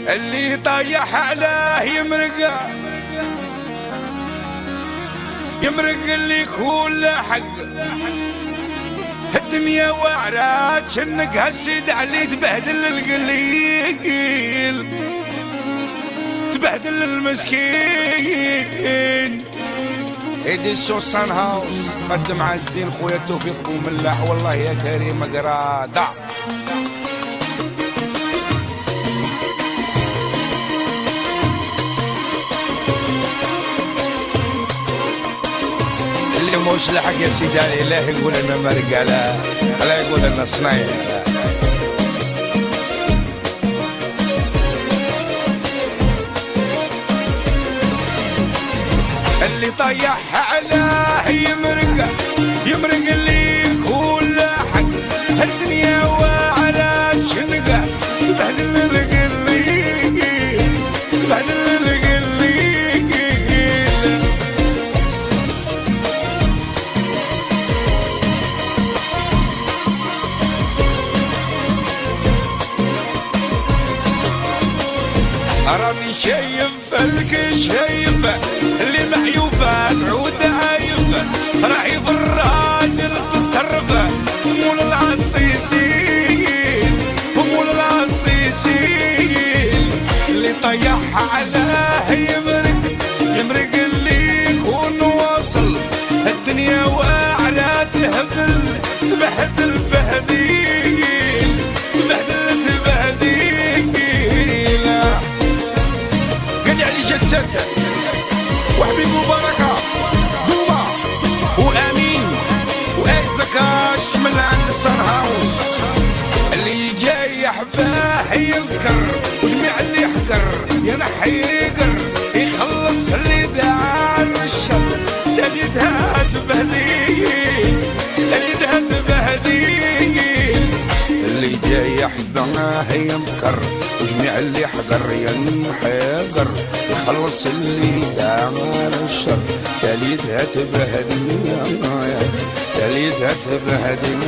اللي طايح عليه يمرق اللي يكون له حق. الدنيا واعرات شنك هالسيد علي تبهدل القليل تبهدل المسكين. إديسو سان هاوس قدم عز الدين خويا توفيق وملاح والله يا كريم قرادة. اللي موش لحق يا سيدي علي لا يقول لنا مرقلة لا يقول لنا صنايع. اللي طيح عليه يمرق اللي يكون له حق. الدنيا وعلى شنقه تبهدل القليل تبهدل القليل. راني شايف الكشايفه اللي معيوفه تعود عايفه راعي في الراجل تصرفه مول العطيسين مول العطيسين. اللي طيح عليه يمرق اللي يكون واصل. الدنيا واعلى تهبل تبهدل بهديل تبهدل تبهديل. قد علي جسدك وحبيب وبركة دوما وامين وازكاش من عند سان هاوس. اللي جاي يحباه يذكر وجميع اللي يحقر ينحيقر يخلص اللي دار الشر تليدها تبهديل تليدها تبهديل. اللي جاي يحباه يذكر وجميع اللي حقر ينحقر يخلص اللي دار الشر تليدها تبهدل تليدها تبهدل.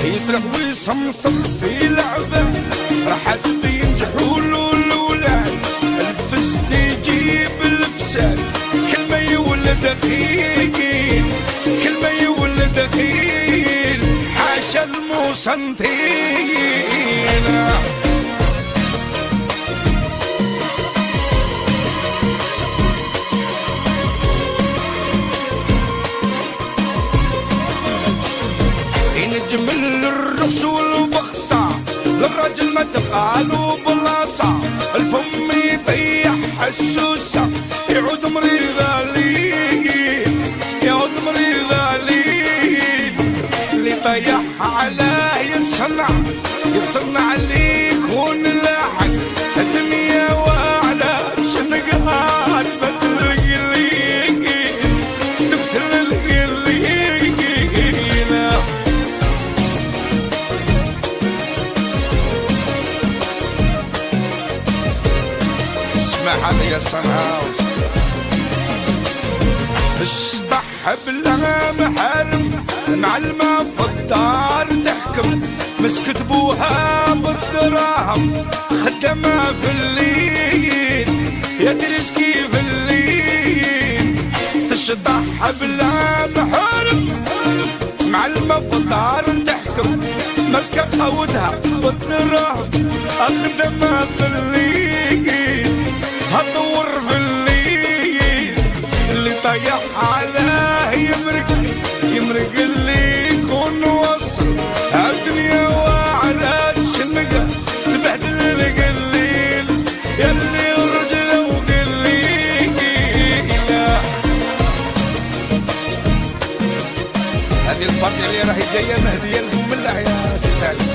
يسرق ويصمصر في لعبه راح حسب ينجحوا له الاولاد. الفسد يجيب الفساد كل ما يولد خيل كل ما يولد خيل حاشا الموسنتين. ينجمل الرقص والبخصة للرجل ما تبقاله بلاصة. الفم يطيح حسوسة يعود مريض لين يعود مريض لين. اللي طيح عليه يتصنع اللي يكون لاحق. الدنيا واعلى شنقات بدل القليل تبتل القليل. اسمع هذا يا سان هاوس اشطح بلا محارم معلمة في الدار تحكم مسكت بوها بالدراهم خدمها في الليل يدرس كيف الليل. تشطح بلا محارم معلمة في الدار تحكم مسكت خودها بالدراهم اخدمها في الليل هدور في الليل. اللي طيح عليه يمرق اللي يكون وصل. الدنيا وعلى شنقه تبهدل القليل يلي رجله وقليل. هذه البارتي اللي راهي جايه مهديه لهم بالله يا سيدي علي.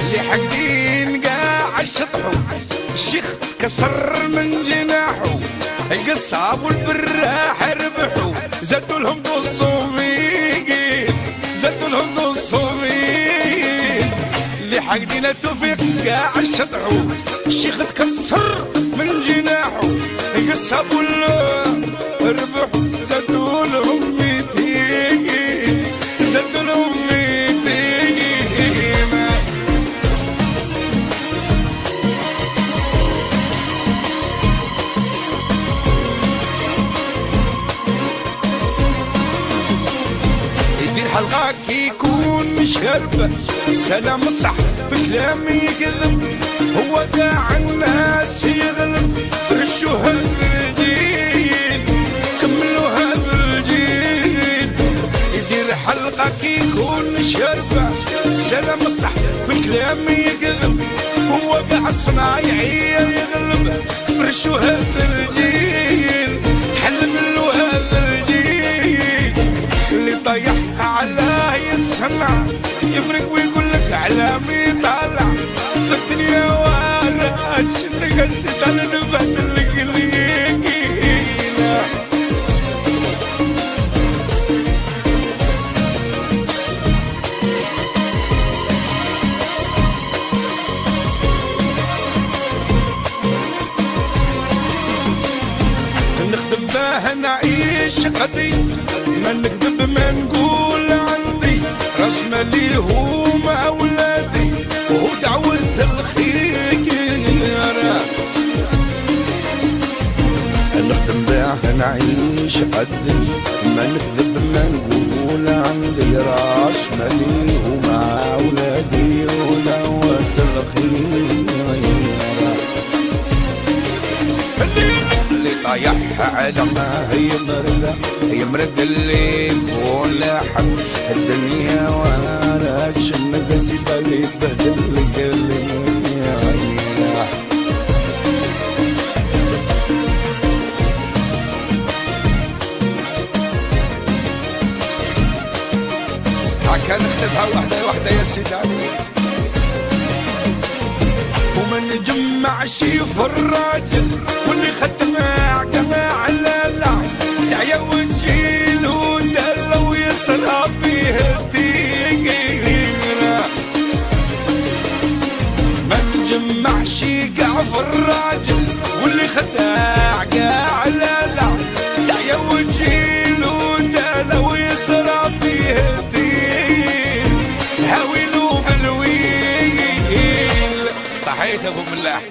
اللي حقين قاع الشطحو الشيخ كسر من جناحه. القصاب والبراح ربحوا زادوا لهم الصوميين زادوا لهم الصوميين. اللي حاقدين التوفيق كاع الشطعو الشيخ تكسر من جناحه قصبوا له ربح زادوا لهم 200 زادوا لهم 200 يدير حلقة كيكون شربة سلام صح في كلام يكذب هو داع الناس يغلب فرشوا هذا الجيل كملوا هذا الجيل يدير حلقة كيكون شربة سلام صح في كلام يكذب هو داع الصنايعي يغلب فرشوا هذا الجيل تحللوا هذا الجيل اللي طيح علاه يتصنع يفرق ويقول لك علامي طالع في الدنيا وانا شنك الشيطان نبهدل لك الليلة نخدم باه نعيش قضي ما نكذب ما نقول عندي راس مالي هما اولادي وهو دعوة الخير نخدم باه نعيش قدي ما نكذب ما نقول عندي راس مالي هما اولادي ودعوة الخير اللي طايح على ما هي مرق اللي ولا حب الدنيا وانا شنك سيبا اللي تبهدل لك اللي كان نختفها وحدة يا سيدي علي وما نجمعش في الراجل واللي خدمع جماعة لا دعية وتشيل ودلة ويسرى فيه التيرة ما نجمعش قاع في الراجل واللي خدع قاع لا دعية وتشيل ودلة ويسرى فيه التيرة هاويلو بالويل صحيت ابو ملاح